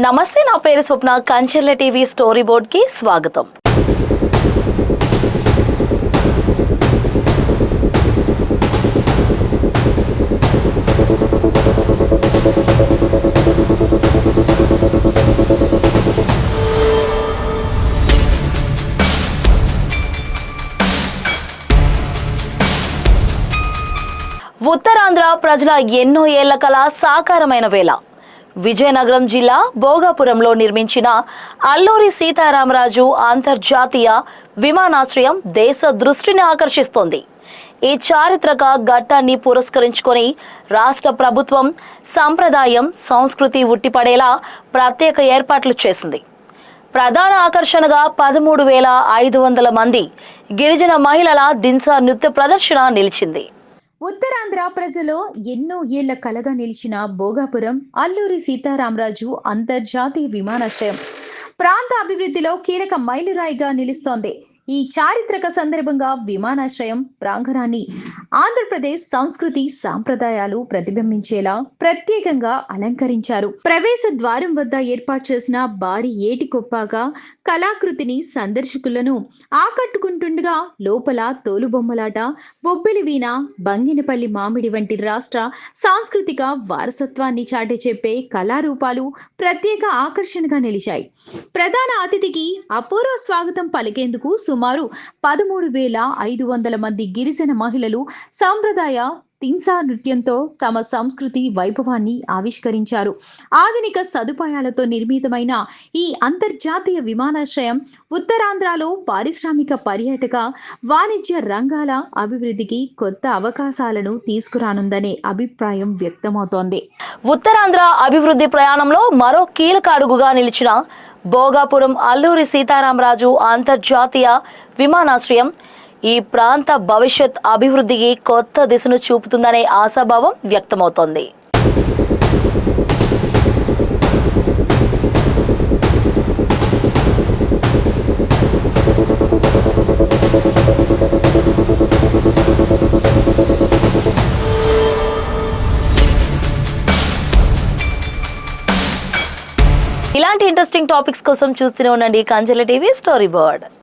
నమస్తే, నా పేరు స్వప్న. కంచెర్ల టీవీ స్టోరీ బోర్డ్ కి స్వాగతం. ఉత్తరాంధ్ర ప్రజల ఎన్నో ఏళ్ల కల సాకారమైన వేళ విజయనగరం జిల్లా భోగాపురంలో నిర్మించిన అల్లూరి సీతారామరాజు అంతర్జాతీయ విమానాశ్రయం దేశ దృష్టిని ఆకర్షిస్తోంది. ఈ చారిత్రక ఘట్టాన్ని పురస్కరించుకొని రాష్ట్ర ప్రభుత్వం సంప్రదాయం, సంస్కృతి ఉట్టిపడేలా ప్రత్యేక ఏర్పాట్లు చేసింది. ప్రధాన ఆకర్షణగా 13,500 మంది గిరిజన మహిళల దింసా నృత్య ప్రదర్శన నిలిచింది. ఉత్తరాంధ్ర ప్రజలు ఎన్నో ఏళ్ల కలగా నిలిచిన భోగాపురం అల్లూరి సీతారామరాజు అంతర్జాతీయ విమానాశ్రయం ప్రాంత అభివృద్ధిలో కీలక మైలురాయిగా నిలుస్తోంది. ఈ చారిత్రక సందర్భంగా విమానాశ్రయం ప్రాంగణాన్ని ఆంధ్రప్రదేశ్ సంస్కృతి సాంప్రదాయాలు ప్రతిబింబించేలా ప్రత్యేకంగా అలంకరించారు. ప్రవేశ ద్వారం వద్ద ఏర్పాటు చేసిన భారీ ఏటి కొప్పాగా కళాకృతిని సందర్శకులను ఆకట్టుకుంటుండగా లోపల తోలుబొమ్మలాట, బొబ్బిలి వీణ, బంగినపల్లి మామిడి వంటి రాష్ట్ర సాంస్కృతిక వారసత్వాన్ని చాటి చెప్పే కళారూపాలు ప్రత్యేక ఆకర్షణగా నిలిచాయి. ప్రధాన అతిథికి అపూర్వ స్వాగతం పలికేందుకు సుమారు 13,500 మంది గిరిజన మహిళలు సాంప్రదాయ తిన్సా నృత్యంతో తమ సంస్కృతి వైభవాన్ని ఆవిష్కరించారు. ఆధునిక సదుపాయాలతో నిర్మితమైన ఈ అంతర్జాతీయ విమానాశ్రయం ఉత్తరాంధ్రలో పారిశ్రామిక, పర్యాటక, వాణిజ్య రంగాల అభివృద్ధికి కొత్త అవకాశాలను తీసుకురానుందనే అభిప్రాయం వ్యక్తమవుతోంది. ఉత్తరాంధ్ర అభివృద్ధి ప్రయాణంలో మరో కీలక అడుగుగా నిలిచిన భోగాపురం అల్లూరి సీతారామరాజు అంతర్జాతీయ విమానాశ్రయం ఈ ప్రాంత భవిష్యత్ అభివృద్ధికి కొత్త దిశను చూపుతుందనే ఆశాభావం వ్యక్తమవుతోంది. ఇలాంటి ఇంట్రెస్టింగ్ టాపిక్స్ కోసం చూస్తూనే ఉండండి కంచెర్ల టీవీ స్టోరీ బోర్డ్.